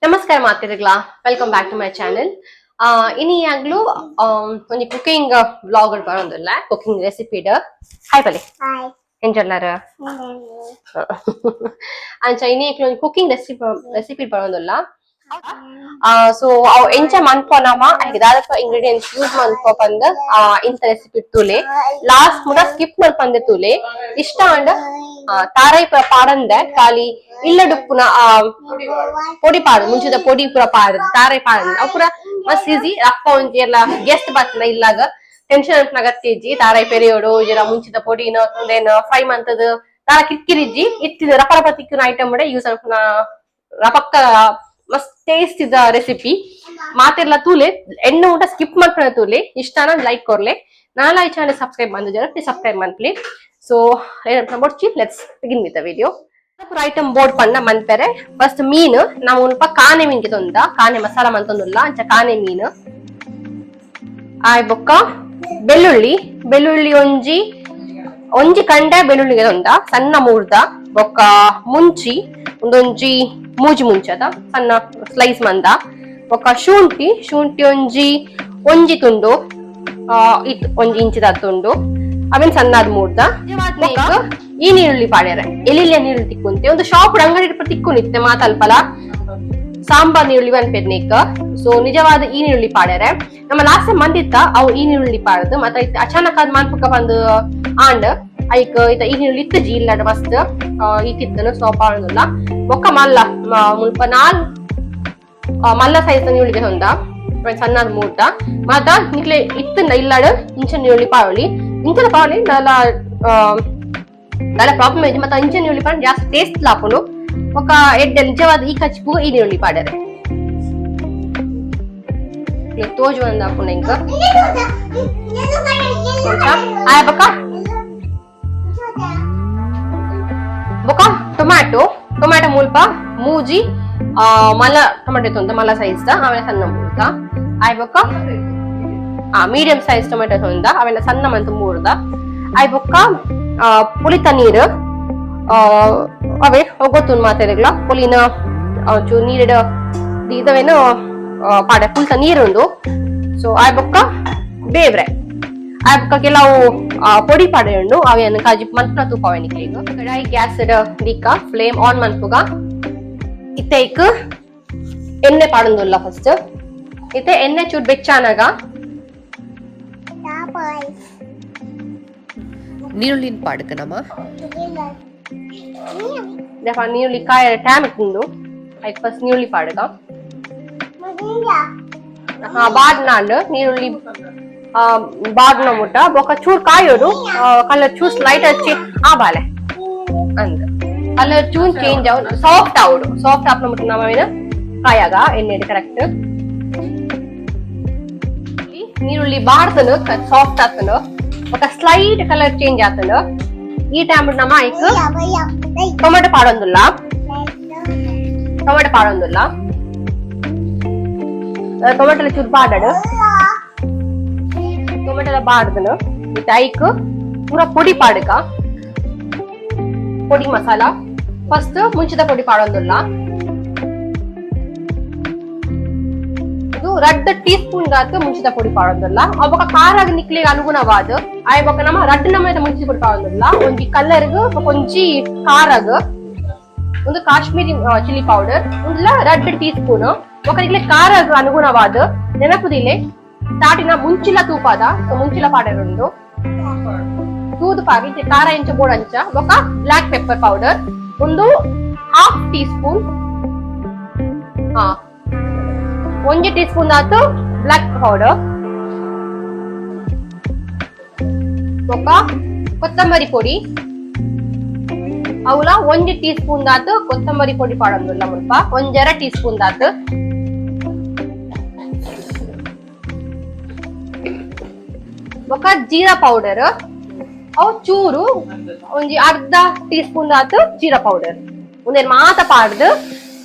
ನಮಸ್ಕಾರ ಮಾತಿರಗ್ಲಾ welcome back to my channel. ಇನಿ ಆಗ್ಲೂ ಒಂದು ಕುಕಿಂಗ್ ವ್ಲಾಗ್ ಬರೋದಿಲ್ಲ, ಕುಕಿಂಗ್ ರೆಸಿಪಿ ಹಾಯ್ ಬಲೆ ಎಂಜಲ್ಲಾರ ಅಂಚ ಇನಿ ಒಂದು ಕುಕಿಂಗ್ ರೆಸಿಪಿ ಬರೋದಿಲ್ಲ. ಸೊ ಅವ್ ಎಂಚ ಮನ್ಪೋನಮ ದಾದಪ್ಪ ಇಂಗ್ರೀಡಿಯೆಂಟ್ಸ್ ಯೂಸ್ ಮನ್ಪೋ ಬಂದ ಇಂತ ರೆಸಿಪಿ ತೂಲೆ ಲಾಸ್ಟ್ ಮುಡ ಸ್ಕಿಪ್ ಮಲ್ಪಂದೆ ತೂಲೆ ಇಷ್ಟ ಅಂಡ್ ತಾರೈ ಪುರ ಪಾಡಂದೆ ಖಾಲಿ ಇಲ್ಲಡುಪ್ಪುನ ಪೊಡಿ ಪಾಡು ಮುಂಚಿದ ಪೊಡಿ ಪುರ ಪಾಡು ತಾರೈ ಪಾಡಂದೆ ಅವ್ ಪುರ ಮಸ್ತ್ ಈಸಿ ಅಪ್ಪ ಒಂಜಿ ಎಲ್ಲ ಗೆಸ್ಟ್ ಬರ್ತನ ಇಲ್ಲಾಗ ಟೆನ್ಷನ್ ಅನ್ಪನ ಗತ್ತಿಜ್ಜಿ ತಾರೈ ಪೆರಿಯೋಡು ಜರ ಮುಂಚಿದ ಪೊಡಿನ ಒಂದೇನು ಫ್ರೈ ಮಂತದ ತಾರ ಕಿಕ್ಕಿರಿಜ್ಜಿ ಇತ್ತಿದ ರಪ ರಪ ತಿಕ್ಕಿನ ಐಟಮ್ ಯೂಸ್ ಅನ್ಪನ ರಪಕ್ಕ ಮಸ್ತ್ ಟೇಸ್ಟ್ ಇದ್ದ ರೆಸಿಪಿ ಮಾತೆಲ್ಲ ತೂಲೆ ಎಣ್ಣೆ ಊಟ ಸ್ಕಿಪ್ ಮಾಡ್ಕೊಂಡ ತೂಲೆ ಇಷ್ಟನ ಲೈಕ್ ಕೊರ್ಲೆ ನಾಳೆ ಈ ಚಾನೆಲ್ ಸಬ್ಸ್ಕ್ರೈಬ್ ಬಂದು ಜನ ಪ್ಲೀಸ್ ಸಬ್ಸ್ಕ್ರೈಬ್ ಮಾಡ್ಲಿ. ಸೊ ನೋಡ್ಚಿ let's begin with the video. Item board ಪಂಡ ಮನ್ಪೆರೆ ಫಸ್ಟ್ ಮೀನು ನಾವು ಉಲ್ಪ ಕಾನೆ ಮೀನ್ಗೆ ತೊಂದ ಕಾನೆ ಮಸಾಲ ಮಂತೊಂದುಲ್ಲ ಅಂಚ ಕಾನೆ ಮೀನು ಆಯ್ ಬೊಕ್ಕ ಬೆಳ್ಳುಳ್ಳಿ ಒಂಜಿ ಕಂಡೆ ಬೆಳ್ಳುಳ್ಳಿಗೆ ತೊಂದ ಸಣ್ಣ ಮೂರ್ದ ಬೊಕ್ಕ ಮುಂಚಿ ಒಂದೊಂಜಿ ಮೂಜಿ ಮುಂಚದ ಸಣ್ಣ ಸ್ಲೈಸ್ ಮಂದ ಬೊಕ್ಕ ಶುಂಠಿ ಒಂಜಿ ತುಂಡು ಇತ್ತು ಒಂಜಿ ಇಂಚಿದ ತುಂಡು ಅವೇನ್ ಸಣ್ಣದ್ ಮೂರ್ದ ಈ ನೀರುಳ್ಳಿ ಪಾಡ್ಯಾರ ಎಲಿಲಿಯ ನೀರುಳ್ಳಿ ತಿಕ್ಕುಂತೆ ಒಂದು ಶಾಪ್ ಅಂಗಡಿ ತಿಕ್ಕುನಿತ್ತೆ ಮಾತಲ್ಪಲ ಸಾಂಬಾರ್ ನೀರುಳ್ಳಿ ಅನ್ಪೆದ್ನೇಕ. ಸೊ ನಿಜವಾದ ಈ ನೀರುಳ್ಳಿ ಪಾಡ್ಯಾರ ನಮ್ಮ ಲಾಸ್ಟ್ ಟೈಮ್ ಮಂದಿತ್ತ ಅವು ಈ ನೀರುಳ್ಳಿ ಪಾಡದು ಮತ್ತೆ ಅಚಾನಕ್ ಅದ್ ಮಾನ್ಪಕ ಬಂದು ಆಂಡ್ ಐಕ್ ಈ ನೀರುಳ್ಳಿ ಇತ್ತಜಿ ಇಲ್ಲ ಮಸ್ತ್ ಈತಿತ್ತನು ಸೊ ಪಾಡಲ್ಲ ಬೊಕ್ಕ ಮಲ್ಲ ಮುಲ್ಪ ಮಲ್ಲ ಸೈಜ್ ನೀರುಳ್ಳಿಗೆ ಹೊಂದ ಸಣ್ಣದ ಮೂರ್ತ ಮತ್ತ ನಿಕ್ಲೆ ಇತ್ತಂಡ ಇಲ್ಲಾಡು ಇಂಚ ನೀರುಳ್ಳಿ ಪಾವಳಿ ಇಂಚದ ಪಾವಳಿ നല്ല ಪ್ರಾಬ್ಲಮ್ ಐತಿ ಮತ್ತೆ ಅಂಚೆ ನೀರುಳ್ಳಿ ಪಾಡ ಜಾಸ್ತಿ ಟೇಸ್ಟ್ ಲಾಪುಂಡು ఒక ಎಡ್ಡೆ ನಿಜವಾದ ಈ ಕಚ್ಪು ಈ ನೀರುಳ್ಳಿ ಪಾಡರೆ ತೋಜು ಒಂದ್ ಹಾಕೊಂಡು ಇಂಕ ಆಯ ಬೊಕ ಟೊಮ್ಯಾಟೊ ಮುಲ್ಪ ಮೂಜಿ ಮಲ್ಲ ಟೊಮೆಟೊ ತೊಂದ ಮಲ್ಲ ಸೈಜ್ ಅವೆಲ್ಲ ಸಣ್ಣ ಮೂರ್ದ ಆಯ್ ಬೊಕ್ಕ ಮೀಡಿಯಂ ಸೈಜ್ ಟೊಮೆಟೊ ತೊಂದ ಅವೆಲ್ಲ ಸಣ್ಣ ಮಂತ್ ಮೂರ್ದ ಆಯ್ ಬೊಕ್ಕ ಪುಳಿತ ನೀರು ಅವೇ ಗೊತ್ತು ಮಾತಾಡಿಗ್ಲ ಪುಲಿನ ಚೂ ನೀರಿಡ ಇದವೇನು ಪಾಡೆ ಪುಲ್ತ ನೀರುಂಡು. ಸೊ ಆಯ್ ಬೊಕ್ಕ ಬೇವ್ರೆ ಆಯ್ ಬೊಕ್ಕ ಕೆಲವು ಪೊಡಿ ಪಾಡೆ ಉಂಡು ಅವೇನು ಕಾಜಿ ಮಂತ್ರ ತೂಪ ಅವೆನಿಕ್ಲಿ ಈಗ ಕಡಾಯಿ ಗ್ಯಾಸ್ ದೀಕ ಫ್ಲೇಮ್ ಆನ್ ಮನ್ಪುಗ ಇತ್ತೈಕ್ ಎಣ್ಣೆ ಪಾಡೊಂದುಲ್ಲ ಫಸ್ಟ್ ಇತ್ತೆ ಎಣ್ಣೆ ಚೂರ್ ಬೆಚ್ಚಾನಾಗ ನೀರುಳ್ಳಿನ ಪಾಡಕ ನಮ್ಮ ನೀರುಳ್ಳಿ ಕಾಯ ಟ್ಯಾಮ್ ಇಟ್ಟು ಆಯ್ತು ಫಸ್ಟ್ ನೀರುಳ್ಳಿ ಪಾಡಕ ಬಾಡ್ನಾಂಡ್ ನೀರುಳ್ಳಿ ಬಾಡ್ನ ಮುಟ್ಟ ಬೊಕ್ಕ ಚೂರ್ ಕಾಯೋಡು ಕಲರ್ ಚೂಸ್ ಲೈಟ್ ಹಚ್ಚಿ ಬಾಲೆ ಅಂದ ಕಲರ್ ಚೂನ್ ಚೇಂಜ್ ಆವ್ ಸಾಫ್ಟ್ ಆವಡು ಸಾಫ್ಟ್ ಆಪ್ನ ಮುಟ್ಟ ನಾವೇನು ಕಾಯಾಗ ಎಣ್ಣೆ ಕರೆಕ್ಟ್ ನೀರುಳ್ಳಿ ಬಾಡ್ತನು ಸಾಫ್ಟ್ ಆತನು ఒక స్లైట్ కలర్ చేంజ్ అవుతుంది ఈ టైం నమ్మ ఐక్ టొమాటో పాడొందుల్ల ಟೊಮೆಟೊ ಚೂರು ಪಾಡಡು ಟೊಮೆಟೊ ಬಾಡ್ದನು ಇದು ಐಕ್ ಪೂರ ಪೊಡಿ ಪಾಡಕ ಪೊಡಿ ಮಸಾಲ ಫಸ್ಟ್ ಮುಂಚಿದ ಪೊಡಿ ಪಾಡೊಂದುಲ್ಲ ರಡ್ಡ್ ಟೀ ಸ್ಪೂನ್ ದಾತು ಮುಂಚಿದ ಪೊಡಿ ಪಾಡೊಂದುಲ್ಲ ಅವಾಗ ಖಾರಾಗ ನಿಕ್ಲಿಗೆ ಅನುಗುಣವಾದ ಆಯ್ಬೊಕ್ಕ ನಮ್ಮ ರಡ್ಡ್ ನಮೂನೆದ ಮುಂಚಿದ ಪೊಡಿ ಪಾಡೊಂದುಲ್ಲ ಒಂಜಿ ಕಲರ್ಗ್ ಒಂಜಿ ಖಾರಾಗ ಒಂದು ಕಾಶ್ಮೀರಿ ಚಿಲ್ಲಿ ಪೌಡರ್ ಒಂದುಲ ರಡ್ಡ್ ಟೀ ಸ್ಪೂನ್ ఒక ఇట్లా ఖారాಗ ಅನುಗುಣವಾದ ನೆನಪುದಿಲೆ ಸ್ಟಾರ್ಟಿನ ಮುಂಚಿಲ ತೂಪಾದ ಮುಂಚಿಲ ಪಾಡರುಂಡು ತೂದು ಪಾಗಿ ಖಾರ ಇಂಚ ಬೋಡಂಚ ఒక ಬ್ಲಾಕ್ ಪೆಪ್ಪರ್ ಪೌಡರ್ ಒಂದು ಹಾಫ್ ಟೀ ಸ್ಪೂನ್ ಒಂಜಿ ಟೀ ಸ್ಪೂನ್ ಆತು ಬ್ಲಾಕ್ ಪೌಡರ್ ఒక ಕೊತ್ತಂಬರಿ ಪೊಡಿ ಅವಲ ಒಂಜಿ ಟೀ ಸ್ಪೂನ್ ದಾತು ಕೊತ್ತಂಬರಿ ಪೊಡಿ ಪಾಡೊಂದುಲ್ಲ ಮುಲ್ಪ ಒಂಜರ ಟೀ ಸ್ಪೂನ್ ದಾತು ఒక ಜೀರಾ ಪೌಡರ್ ಅವು ಚೂರು ಒಂಜಿ ಅರ್ಧ ಟೀ ಸ್ಪೂನ್ ದಾತು ಜೀರಾ ಪೌಡರ್ ಒಂದೇನು ಮಾತ ಪಾಡ್ದು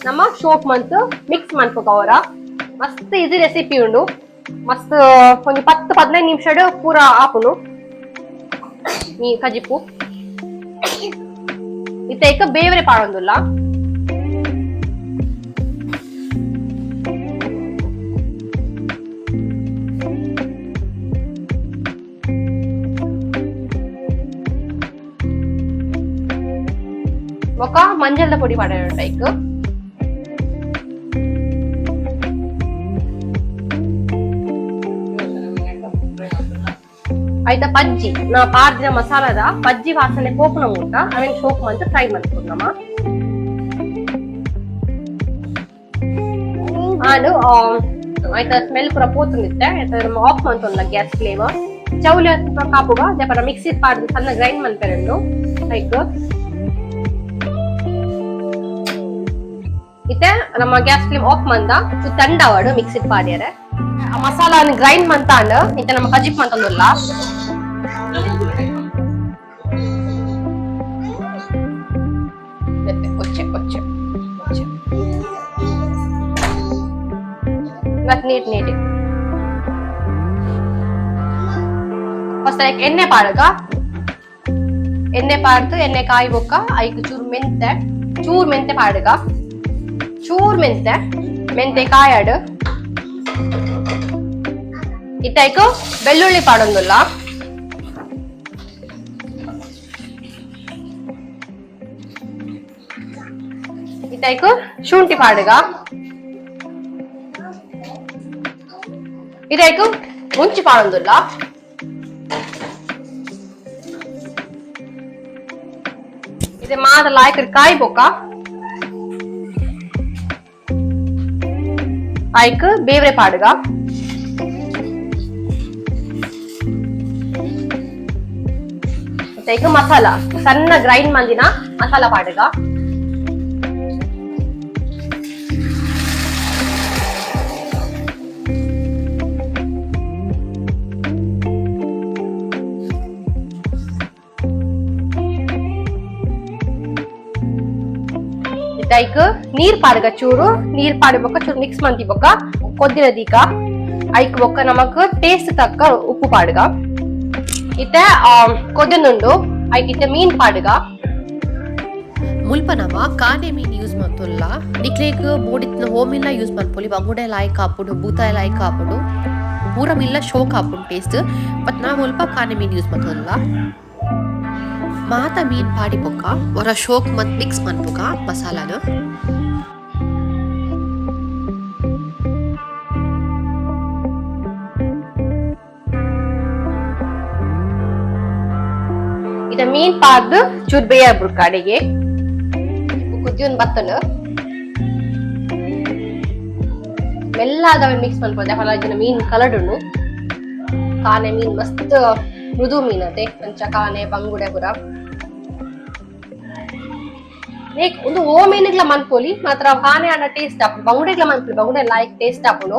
ನಮ್ಮ ಶೋಪ್ ಮಂತ್ ಮಿಕ್ಸ್ ಮನ್ಪುಗ ಅವರ ಮಸ್ತ್ ಈಸಿ ರೆಸಿಪಿ ಉಂಡು ಮಸ್ತ್ ಒಂಜಿ 10-15 ನಿಮಿಷ ಪೂರ ಆಪುನು ಈ ಕಜಿಪು ಇತ್ತೈಕ ಬೇವರೆ ಪಾಡೊಂದುಲ್ಲ ಬೊಕ ಮಂಜಲ್ದ ಪೊಡಿ ಪಾಡೋಣ ಉಂಟು ಐಕ್ ಐತ ಪಜ್ಜಿ ನಾ ಪಾರ್ದಿನ ಮಸಾಲದ ಪಜ್ಜಿ ವಾಸನೆ ಪೋಪುನ ಊಟ ಅವೇನ್ ಶೋಕ್ ಮಂತ್ ಫ್ರೈ ಮಾಡ್ಕೊಂಡಮ್ಮ ಆಂಡ್ ಐತ ಸ್ಮೆಲ್ ಪೂರ ಪೋತುಂದಿತ್ತೆ ಐತ ಆಫ್ ಮಂತೊಂದ ಗ್ಯಾಸ್ ಫ್ಲೇಮ್ ಚೌಲಿ ಕಾಪುಗ ದೇಪರ ಮಿಕ್ಸಿ ಪಾಡ್ದು ಸಣ್ಣ ಗ್ರೈಂಡ್ ಮನ್ಪೆರೆಂಡು ಲೈಕ್ ಇತ್ತೆ ನಮ್ಮ ಗ್ಯಾಸ್ ಫ್ಲೇಮ್ ಆಫ್ ಮಂದ ತಂಡವಾಡು ಮಿಕ್ಸಿ ಪಾಡ್ಯಾರೆ ಮಸಾಲ ಗ್ರೈಂಡ್ ಮಂತಾಂಡ್ ಇತ್ತೆ ನಮ್ಮ ಕಜಿಪ್ ಮಂತಂದುಲ್ಲ ಕೊಚ್ಚೆ ಕೊಚ್ಚೆ ಕೊಚ್ಚೆ ಮತ್ ನೀಟ್ ನೀಟ್ ಫಸ್ಟ್ ಲೈಕ್ ಎಣ್ಣೆ ಪಾಡಗ ಎಣ್ಣೆ ಪಾಡ್ದು ಎಣ್ಣೆ ಕಾಯಿ ಬೊಕ್ಕ ಐಕ್ ಚೂರ್ ಮೆಂತೆ ಪಾಡಗ ಚೂರ್ ಮೆಂತೆ ಕಾಯಾಡು ಇತ್ತೈಕು ಬೆಳ್ಳುಳ್ಳಿ ಪಾಡೊಂದುಲ್ಲ ಇತ್ತೈಕು ಶುಂಠಿ ಪಾಡುಗ ಇದೈಕು ಮುಂಚಿ ಪಾಡೊಂದುಲ್ಲ ಇದೆ ಮಾದ ಲಾಯ್ಕ ಕಾಯಿ ಬೊಕ್ಕ ಐಕ್ ಬೇವ್ರೆ ಪಾಡುಗ ಈಗ ಮಸಾಲ ಸಣ್ಣ ಗ್ರೈಂಡ್ ಮಂದಿನ ಮಸಾಲ ಪಾಡುಗ ಇದೈಕ್ ನೀರ್ ಪಾಡುಗ ಚೂರು ನೀರ್ ಪಾಡಿ ಬೊಕ್ಕ ಚೂರು ಮಿಕ್ಸ್ ಮಂತಿ ಬೊಕ್ಕ ಕೊದ್ದಿನ ದೀಕ ಐಕ್ ಬೊಕ್ಕ ನಮಕ್ ಟೇಸ್ಟ್ ತಕ್ಕ ಉಪ್ಪು ಪಾಡುಗ ಇತ್ತೆ ಕೊದ್ದನುಂಡು ಐಕ್ ಇತ್ತೆ ಮೀನ್ ಪಾಡುಗ ಮುಲ್ಪ ನಮ ಕಾನೆ ಮೀನ್ ಯೂಸ್ ಮಂತುಲ್ಲ ನಿಕ್ಲೇಗ್ ಬೋಡಿತ್ನ ಹೋಮಿಲ್ಲ ಯೂಸ್ ಮನ್ಪೊಲಿ ಬಂಗುಡೆ ಲಾಯ್ಕ್ ಆಪುಡು ಬೂತಾಯ ಲಾಯ್ಕ್ ಆಪುಡು ಪೂರ ಮಿಲ್ಲ ಶೋಕ್ ಆಪುಂಡು ಟೇಸ್ಟ್ ಬಟ್ ನಾ ಮುಲ್ಪ ಕಾನೆ ಮೀನ್ ಯೂಸ್ ಮಂತುಲ್ಲ ಮಾತ ಮೀನ್ ಪಾಡಿ ಬೊಕ್ಕ ಒರ ಶೋಕ್ ಮತ್ ಮಿಕ್ಸ್ ಮನ್ಪುಗ ಮಸಾಲಾನ ಇದ ಮೀನ್ ಪಾಡ್ದು ಚೂರ್ ಬೇಯ ಬಿಡು ಕಡೆಗೆ ಕುದಿಯೊಂದು ಬತ್ತನು ಮೆಲ್ಲಾದವ ಮಿಕ್ಸ್ ಮನ್ಪೋದೆ ಹೊಲ ಇದನ್ನ ಮೀನ್ ಕಲಡುನು ಕಾನೆ ಮೀನ್ ಮಸ್ತ್ ಮೃದು ಮೀನ್ ಅದೇ ಅಂಚ ಕಾನೆ ಬಂಗುಡೆ ಪುರ ಒಂದು ಓ ಮೀನಿಗ್ಲ ಮನ್ಪೋಲಿ ಮಾತ್ರ ಕಾನೆ ಅನ್ನ ಟೇಸ್ಟ್ ಆಪು ಬಂಗುಡೆಗ್ಲ ಮನ್ಪೋಲಿ ಬಂಗುಡೆ ಲಾಯ್ಕ್ ಟೇಸ್ಟ್ ಆಪುನು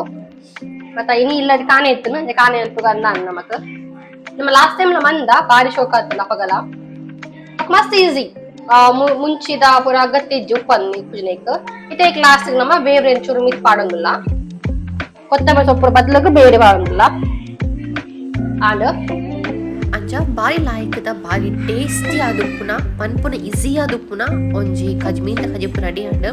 ಮತ್ತ ಇನಿ ಇಲ್ಲದ ಕಾನೆ ಇತ್ತು ಅಂದ್ರೆ ಕಾನೆ ಅನ್ಪುಗ ಅಂದ ನಮಕ್ ನಮ್ಮ ಲಾಸ್ಟ್ ಟೈಮ್ ಮಂದ ಬಾರಿ ಶೋಕ ಆತಲ್ಲ ಪಗಲ ಮಸ್ತ್ ಈಸಿ ಮುಂಚಿದ ಪೂರ ಅಗತ್ಯ ಉಪ್ಪನ್ನು ಕುಜನೇಕ್ ಇಟೇಕ್ ಲಾಸ್ಟ್ ನಮ್ಮ ಬೇರೆ ಚೂರು ಮಿಕ್ಸ್ ಪಾಡೊಂದಿಲ್ಲ ಕೊತ್ತಂಬರಿ ಸೊಪ್ಪು ಬದಲಿಗೆ ಬೇರೆ ಪಾಡೊಂದಿಲ್ಲ ಆಂಡ್ ಅಂಚ ಬಾರಿ ಲಾಯ್ಕದ ಬಾರಿ ಟೇಸ್ಟಿ ಆದುಪ್ಪುನ ಮನ್ಪುನ ಈಸಿ ಆದುಪ್ಪುನ ಒಂಜಿ ಮೀನ್ದ ಕಜಿಪ್ಪು ರೆಡಿ ಅಂಡ್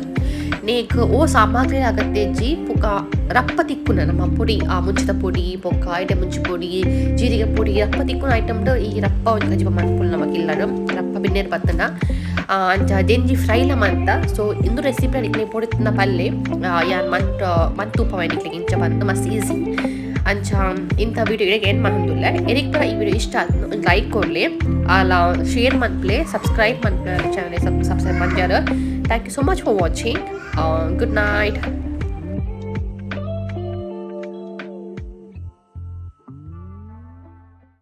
ನೇಕ್ ಓ ಸಾಮಗ್ರಿ ಅಗತ್ಯಜ್ಜಿ ಪುಕ ರಪ್ಪ ತಿಕ್ಕುನ ನಮ್ಮ ಪುಡಿ ಆ ಮುಂಚಿದ ಪುಡಿ ಬೊಕ್ಕ ಐಟೆ ಮುಂಚಿ ಪುಡಿ ಜೀರಿಗೆ ಪುಡಿ ರಪ್ಪ ತಿಕ್ಕುನ ಐಟಮ್ಡು ಈ ರಪ್ಪ ಒಂದು ಕಜಿಪ ಮನ್ಪುಲ್ ನಮಗಿಲ್ಲಡು ರಪ್ಪ ಬಿನ್ನೇರು ಬತ್ತನ ಅಂಚ ದೆಂಜಿ ಫ್ರೈಲ ಮಂತ ಸೊ ಇಂದು ರೆಸಿಪಿ ನಿಕ್ಲೆ ಪೊಡಿತ್ನ ಪಲ್ಲೆ ಯಾನ್ ಮಂತೂಪ ನಿಕ್ಲೆ ಇಂಚ ಬಂದು ಮಸ್ತ್ ಈಸಿ ಅಂಚ ಇಂಥ ವಿಡಿಯೋಗೆ ಏನು ಮಾಡಂದಿಲ್ಲ ಎನಿಕ್ ಈ ವಿಡಿಯೋ ಇಷ್ಟ ಆಯ್ತು ಒಂದು ಲೈಕ್ ಕೊಡಲಿ ಅಲ್ಲ ಶೇರ್ ಮನ್ಪ್ಲೆ ಸಬ್ಸ್ಕ್ರೈಬ್ ಮನ್ಪ್ಲೆ ಚಾನಲ್ ಸಬ್ಸ್ಕ್ರೈಬ್ ಮಾಡ್ಯಾರ thank you so much for watching good night